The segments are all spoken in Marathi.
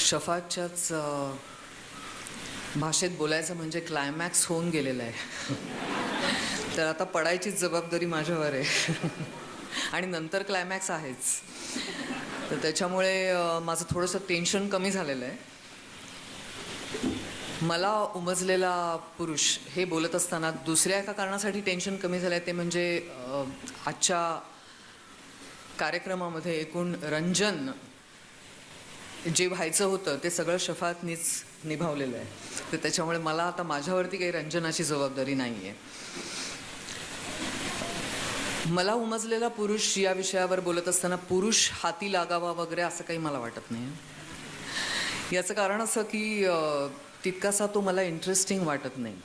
शफातच्याच भाषेत बोलायचं म्हणजे क्लायमॅक्स होऊन गेलेला आहे. तर आता पडायचीच जबाबदारी माझ्यावर आहे. आणि नंतर क्लायमॅक्स आहेच. तर त्याच्यामुळे माझं थोडंसं टेन्शन कमी झालेलं आहे. मला उमजलेला पुरुष हे बोलत असताना दुसऱ्या एका कारणासाठी टेन्शन कमी झालं आहे, ते म्हणजे आजच्या कार्यक्रमामध्ये एकूण रंजन जे व्हायचं होतं ते सगळं शफातनीच निभावलेलं आहे. तर त्याच्यामुळे मला आता माझ्यावरती काही रंजनाची जबाबदारी नाही आहे. मला उमजलेला पुरुष या विषयावर बोलत असताना पुरुष हाती लागावा वगैरे असं काही मला वाटत नाही. याचं कारण असं की तितकासा तो मला इंटरेस्टिंग वाटत नाही.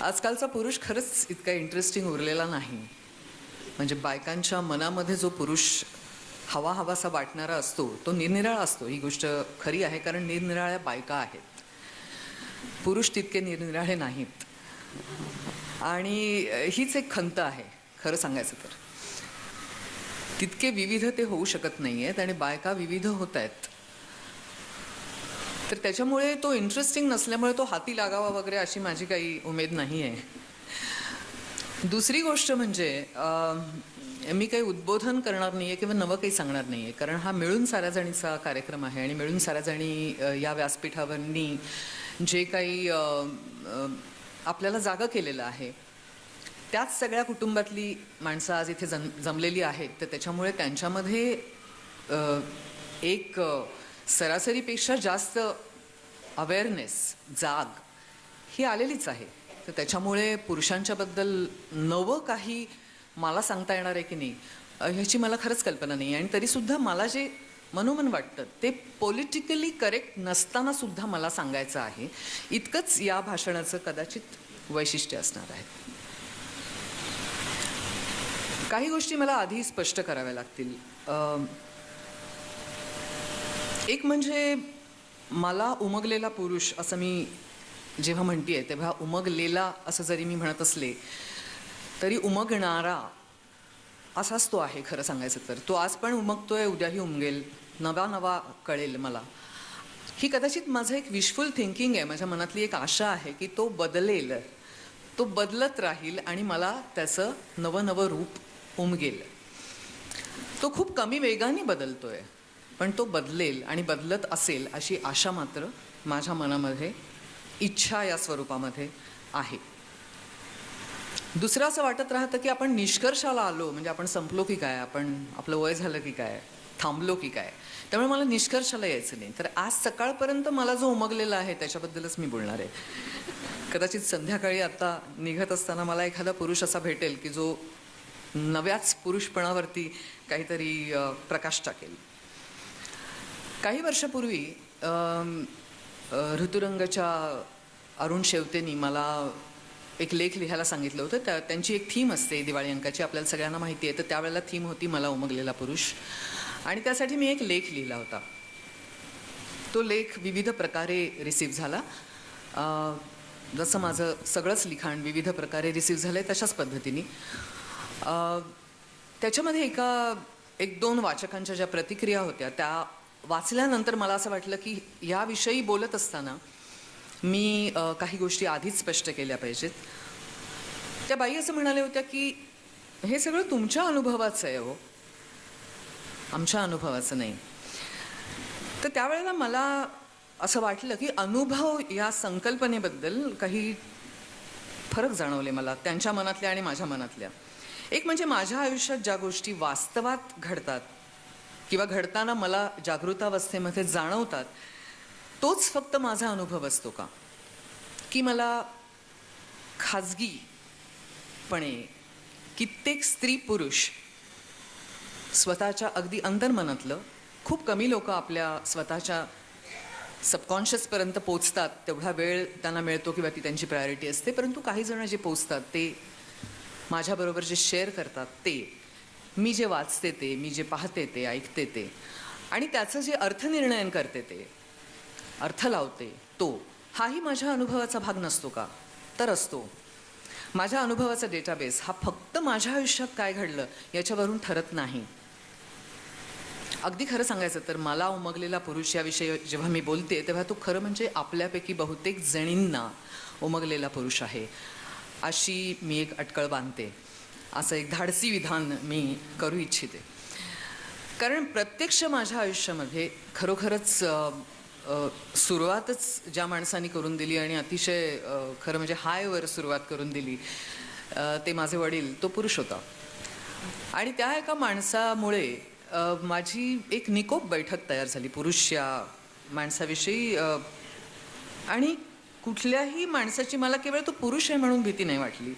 आजकालचा पुरुष खरंच इतका इंटरेस्टिंग उरलेला नाही. म्हणजे बायकांच्या मनामध्ये जो पुरुष हवासा वाटणारा असतो तो निरनिराळा असतो. ही गोष्ट खरी आहे, कारण निरनिराळ्या बायका आहेत, पुरुष तितके निरनिराळे नाहीत. आणि हीच एक खंत आहे खरं सांगायचं तर. तितके विविध ते होऊ शकत नाही आहेत आणि बायका विविध होत आहेत. तर त्याच्यामुळे तो इंटरेस्टिंग नसल्यामुळे तो हाती लागावा वगैरे अशी माझी काही उमेद नाही आहे. दुसरी गोष्ट म्हणजे मी काही उद्बोधन करणार नाही आहे किंवा नवं काही सांगणार नाही आहे, कारण हा मिळून साऱ्या जणीचा कार्यक्रम आहे. आणि मिळून साऱ्या जणी या व्यासपीठावरनी जे काही आपल्याला जागा केलेलं आहे त्याच सगळ्या कुटुंबातली माणसं आज इथे जमलेली आहेत. तर त्याच्यामुळे त्यांच्यामध्ये एक सरासरीपेक्षा जास्त अवेअरनेस, जाग ही आलेलीच आहे. तर त्याच्यामुळे पुरुषांच्याबद्दल नवं काही मला सांगता येणार आहे की नाही ह्याची मला खरंच कल्पना नाही. आणि तरीसुद्धा मला जे मनोमन वाटतं ते पॉलिटिकली करेक्ट नसतानासुद्धा मला सांगायचं आहे. इतकंच या भाषणाचं कदाचित वैशिष्ट्य असणार आहे. काही गोष्टी मला आधी स्पष्ट कराव्या लागतील. एक म्हणजे मला उमगलेला पुरुष असं मी जेव्हा म्हणते तेव्हा उमगलेला असं जरी मी म्हणत असले तरी उमगणारा असाच तो आहे. खरं सांगायचं तर तो आज पण उमगतोय, उद्याही उमगेल, नवा कळेल मला. ही कदाचित माझं एक विशफुल थिंकिंग आहे. माझ्या मनातली एक आशा आहे की तो बदलेल, तो बदलत राहील आणि मला त्याचं नवं रूप उमगेल. तो खूप कमी वेगाने बदलतोय पण तो बदलेल आणि बदलत असेल अशी आशा मात्र माझ्या मनामध्ये, इच्छा या स्वरूपामध्ये आहे. दुसरं असं वाटत राहतं की आपण निष्कर्षाला आलो म्हणजे आपण संपलो की काय, आपण आपलं वय झालं की काय, थांबलो की काय. त्यामुळे मला निष्कर्षाला यायचं नाही. तर आज सकाळपर्यंत मला जो उमगलेला आहे त्याच्याबद्दलच मी बोलणार आहे. कदाचित संध्याकाळी आता निघत असताना मला एखादा पुरुष असा भेटेल की जो नव्याच पुरुषपणावरती काहीतरी प्रकाश टाकेल. काही वर्षापूर्वी ऋतुरंगच्या अरुण शेवतेनी मला एक लेख लिहायला सांगितलं होतं. त्यांची एक थीम असते दिवाळी अंकाची, आपल्याला सगळ्यांना माहिती आहे. तर त्यावेळेला थीम होती मला उमगलेला पुरुष. आणि त्यासाठी मी एक लेख लिहिला होता. तो लेख विविध प्रकारे रिसीव्ह झाला. जसं माझं सगळंच लिखाण विविध प्रकारे रिसीव्ह झालं आहे तशाच पद्धतीने. त्याच्यामध्ये एक दोन वाचकांच्या ज्या प्रतिक्रिया होत्या त्या वाचल्यानंतर मला असं वाटलं की याविषयी बोलत असताना मी काही गोष्टी आधीच स्पष्ट केल्या पाहिजेत. त्या बाई असं म्हणाल्या होत्या की हे सगळं तुमच्या अनुभवाचं आहे हो, आमच्या अनुभवाचं नाही. तर त्यावेळेला मला असं वाटलं की अनुभव या संकल्पनेबद्दल काही फरक जाणवले मला, त्यांच्या मनातल्या आणि माझ्या मनातल्या. एक म्हणजे माझ्या आयुष्यात ज्या गोष्टी वास्तवात घडतात किंवा घडताना मला जागृतावस्थेमध्ये जाणवतात तोच फक्त माझा अनुभव असतो का, की मला खाजगीपणे कित्येक स्त्री पुरुष स्वतःच्या अगदी अंतर्मनातलं, खूप कमी लोक आपल्या स्वतःच्या सबकॉन्शियसपर्यंत पोचतात, तेवढा वेळ त्यांना मिळतो किंवा ती त्यांची प्रायोरिटी असते. परंतु काही जण जे पोचतात ते माझ्याबरोबर जे शेअर करतात ते, मी जे वाचते ते, मी जे पाहते ते, ऐकते ते, आणि त्याचं जे अर्थनिर्णयन करते ते, अर्थ लावते तो, हाही माझ्या अनुभवाचा भाग नसतो का? तर असतो. माझ्या अनुभवाचा डेटाबेस हा फक्त माझ्या आयुष्यात काय घडलं याच्यावरून ठरत नाही. अगदी खरं सांगायचं तर मला उमगलेला पुरुष याविषयी जेव्हा मी बोलते तेव्हा तो खरं म्हणजे आपल्यापैकी बहुतेक जणींना उमगलेला पुरुष आहे अशी मी एक अटकळ बांधते. असं एक धाडसी विधान मी करू इच्छिते. कारण प्रत्यक्ष माझ्या आयुष्यामध्ये खरोखरच सुरुवातच ज्या माणसाने करून दिली आणि अतिशय खरं म्हणजे हायवर सुरुवात करून दिली ते माझे वडील, तो पुरुष होता. आणि त्या एका माणसामुळे माझी एक निकोप बैठक तयार झाली पुरुष या माणसाविषयी. आणि कुठल्याही माणसाची मला केवळ तो पुरुष आहे म्हणून भीती नाही वाटली,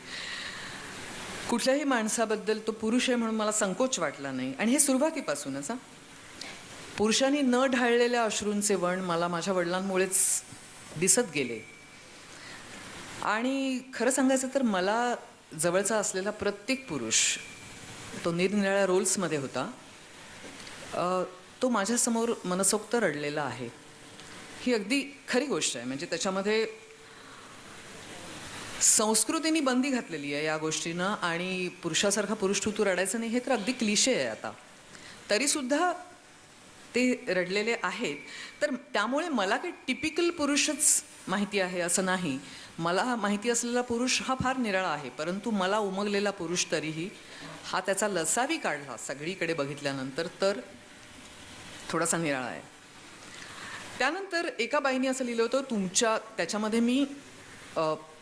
कुठल्याही माणसाबद्दल तो पुरुष आहे म्हणून मला संकोच वाटला नाही. आणि हे सुरुवातीपासूनच पुरुषांनी न ढाळलेल्या अश्रूंचे वण मला माझ्या वडिलांमुळेच दिसत गेले. आणि खरं सांगायचं तर मला जवळचा असलेला प्रत्येक पुरुष तो निरनिराळ्या रोल्समध्ये होता, तो माझ्यासमोर मनसोक्त रडलेला आहे. ही अगदी खरी गोष्ट आहे. म्हणजे त्याच्यामध्ये संस्कृतीने बंदी घातलेली आहे या गोष्टीनं. आणि पुरुषासारखा पुरुष तू रडायचं नाही हे तर अगदी क्लिशे आहे आता, तरीसुद्धा ते रडलेले आहेत. तर त्यामुळे मला काही टिपिकल पुरुषच माहिती आहे असं नाही. मला माहिती असलेला पुरुष हा फार निराळा आहे, परंतु मला उमगलेला पुरुष तरीही हा त्याचा लसावी काढला सगळीकडे बघितल्यानंतर तर थोडासा निराळा आहे. त्यानंतर एका बाईने असं लिहिलं होतं तुमच्या त्याच्यामध्ये मी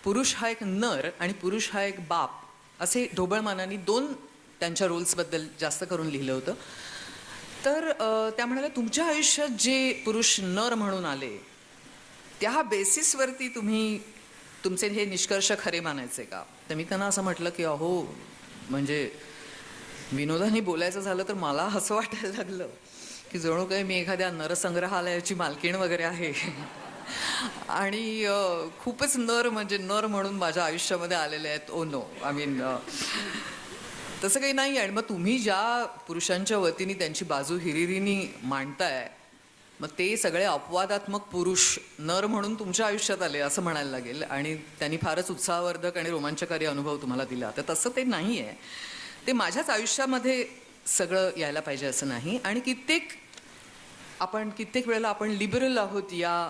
पुरुष हा एक नर आणि पुरुष हा एक बाप असे ढोबळमानाने दोन त्यांच्या रोल्सबद्दल जास्त करून लिहिलं होतं. तर त्या म्हणाल्या तुमच्या आयुष्यात जे पुरुष नर म्हणून आले त्या बेसिसवरती तुम्ही तुमचे हे निष्कर्ष खरे मानायचे का? तर मी त्यांना असं म्हटलं की अहो म्हणजे विनोदाने बोलायचं झालं तर मला असं वाटायला लागलं की जणू काही मी एखाद्या नरसंग्रहालयाची मालकीण वगैरे आहे आणि खूपच नर म्हणजे नर म्हणून माझ्या आयुष्यामध्ये आलेले आहेत. ओ नो, आय मीन तसं काही नाही. आणि मग तुम्ही ज्या पुरुषांच्या वतीने त्यांची बाजू हिरिरीने मांडताय मग ते सगळे अपवादात्मक पुरुष नर म्हणून तुमच्या आयुष्यात आले असं म्हणायला लागेल आणि त्यांनी फारच उत्साहवर्धक आणि रोमांचकारी अनुभव तुम्हाला दिला. तर तसं ते नाही आहे. ते माझ्याच आयुष्यामध्ये सगळं यायला पाहिजे असं नाही. आणि कित्येक वेळेला आपण लिबरल आहोत या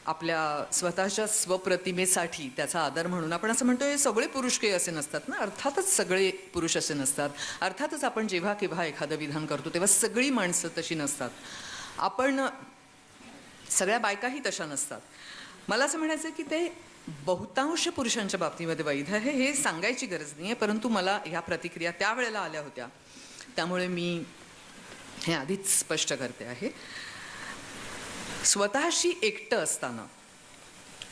आपल्या स्वतःच्या स्वप्रतिमेसाठी त्याचा आदर म्हणून आपण असं म्हणतो हे सगळे पुरुष काही असे नसतात ना. अर्थातच सगळे पुरुष असे नसतात. अर्थातच आपण जेव्हा केव्हा एखादं विधान करतो तेव्हा सगळी माणसं तशी नसतात. आपण सगळ्या बायकाही तशा नसतात. मला असं म्हणायचं की ते बहुतांश पुरुषांच्या बाबतीमध्ये वैध आहे हे सांगायची गरज नाही आहे, परंतु मला ह्या प्रतिक्रिया त्यावेळेला आल्या होत्या त्यामुळे मी हे आधीच स्पष्ट करते आहे. स्वतःशी एकटं असताना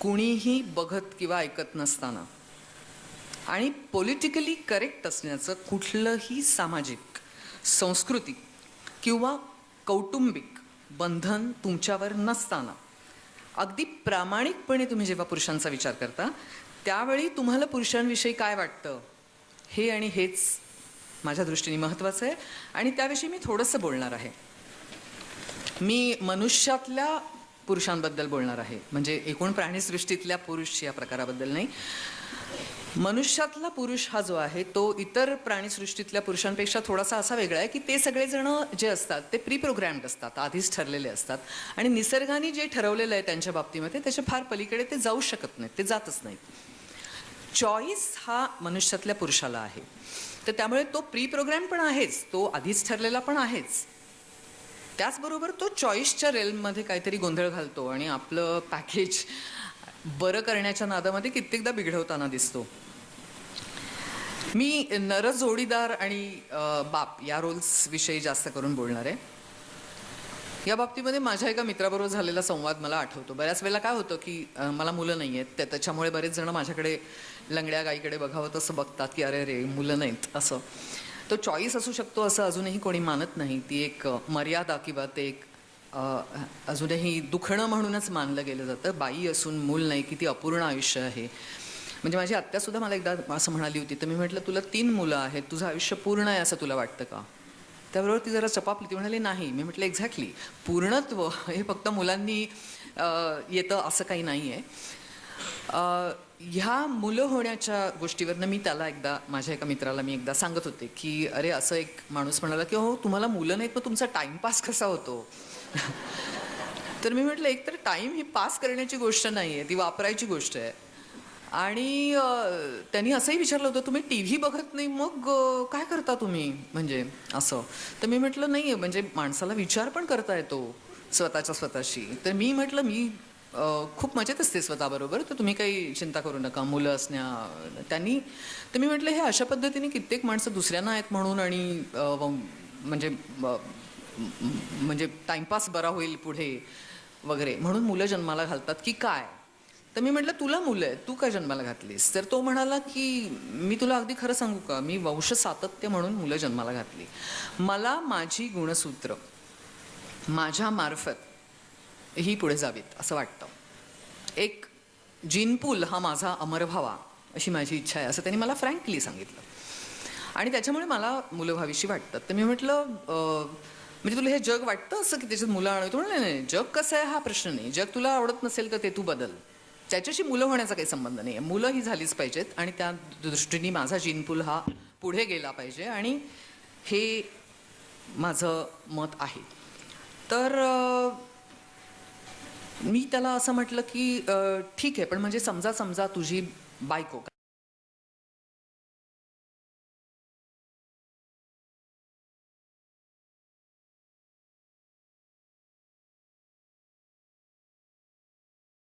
कुणीही बघत किंवा ऐकत नसताना आणि पॉलिटिकली करेक्ट असण्याचं कुठलंही सामाजिक, सांस्कृतिक किंवा कौटुंबिक बंधन तुमच्यावर नसताना अगदी प्रामाणिकपणे तुम्ही जेव्हा पुरुषांचा विचार करता त्यावेळी तुम्हाला पुरुषांविषयी काय वाटतं हे आणि हेच माझ्या दृष्टीने महत्त्वाचं आहे. आणि त्याविषयी मी थोडंसं बोलणार आहे. मी मनुष्यातल्या पुरुषांबद्दल बोलणार आहे, म्हणजे एकूण प्राणीसृष्टीतल्या पुरुष या प्रकाराबद्दल नाही. मनुष्यातला पुरुष हा जो आहे तो इतर प्राणीसृष्टीतल्या पुरुषांपेक्षा थोडासा असा वेगळा आहे की ते सगळेजण जे असतात ते प्री प्रोग्रॅम्ड असतात, आधीच ठरलेले असतात. आणि निसर्गाने जे ठरवलेलं आहे त्यांच्या बाबतीमध्ये त्याच्या फार पलीकडे ते जाऊ शकत नाहीत, ते जातच नाहीत. चॉईस हा मनुष्यातल्या पुरुषाला आहे. तर त्यामुळे तो प्री प्रोग्रॅम पण आहेच, तो आधीच ठरलेला पण आहेच. त्याचबरोबर तो चॉईसच्या रेल्ममध्ये काहीतरी गोंधळ घालतो आणि आपलं पॅकेज बरं करण्याच्या नादामध्ये कित्येकदा बिघडवताना दिसतो. मी नर जोडीदार आणि बाप या रोल्स विषयी जास्त करून बोलणार आहे. या बाबतीमध्ये माझ्या एका मित्राबरोबर झालेला संवाद मला आठवतो. बऱ्याच वेळेला काय होतं की मला मुलं नाही आहेत, त्याच्यामुळे बरेच जण माझ्याकडे लंगड्या गाईकडे बघावं तसं बघतात की अरे रे मुलं नाहीत असं. तो चॉईस असू शकतो असं अजूनही कोणी मानत नाही. ती एक मर्यादा किंवा ते एक अजूनही दुखणं म्हणूनच मानलं गेलं जातं. बाई असून मूल नाही, किती अपूर्ण आयुष्य आहे. म्हणजे माझी आत्यासुद्धा मला एकदा असं म्हणाली होती, तर मी म्हटलं तुला 3 मुलं आहेत, तुझं आयुष्य पूर्ण आहे असं तुला वाटतं का? त्याबरोबर ती जरा चपापली, ती म्हणाली नाही. मी म्हटलं एक्झॅक्टली, पूर्णत्व हे फक्त मुलांनी येतं असं काही नाही आहे. ह्या मुलं होण्याच्या गोष्टीवरनं मी त्याला एकदा माझ्या एका मित्राला मी एकदा सांगत होते की अरे असं एक माणूस म्हणाला की हो तुम्हाला मुलं नाहीत मग तुमचा टाइमपास कसा होतो. तर मी म्हटलं एकतर टाईम ही पास करण्याची गोष्ट नाही आहे, ती वापरायची गोष्ट आहे. आणि त्यांनी असंही विचारलं होतं तुम्ही टी व्ही बघत नाही मग काय करता तुम्ही म्हणजे असं. तर मी म्हटलं नाही आहे म्हणजे माणसाला विचार पण करता येतो स्वतःशी. तर मी म्हटलं मी खूप मजेत असते स्वतःबरोबर, तर तुम्ही काही चिंता करू नका मुलं त्यांनी. तर मी म्हटलं हे अशा पद्धतीने कित्येक माणसं दुसऱ्यांना आहेत म्हणून आणि म्हणजे म्हणजे टाइमपास बरा होईल पुढे वगैरे म्हणून मुलं जन्माला घालतात की काय. तर मी म्हटलं तुला मुलं आहेत तू काय जन्माला घातलीस. तर तो म्हणाला की मी तुला अगदी खरं सांगू का मी वंश सातत्य म्हणून मुलं जन्माला घातली. मला माझी गुणसूत्र माझ्या मार्फत ही पुढे जावीत असं वाटतं. एक जीनपूल हा माझा अमर व्हावा अशी माझी इच्छा आहे असं त्यांनी मला फ्रँकली सांगितलं. आणि त्याच्यामुळे मला मुलं व्हावीशी वाटतात. तर मी म्हटलं म्हणजे तुला हे जग वाटतं असं की त्याच्यात मुलं आणतो. नाही जग कसं आहे हा प्रश्न नाही. जग तुला आवडत नसेल तर ते तू बदल. त्याच्याशी मुलं होण्याचा काही संबंध नाही आहे. मुलं ही झालीच पाहिजेत आणि त्या दृष्टीने माझा जीनपूल हा पुढे गेला पाहिजे आणि हे माझं मत आहे. तर मी त्याला असं म्हटलं की ठीक आहे पण म्हणजे समजा तुझी बायको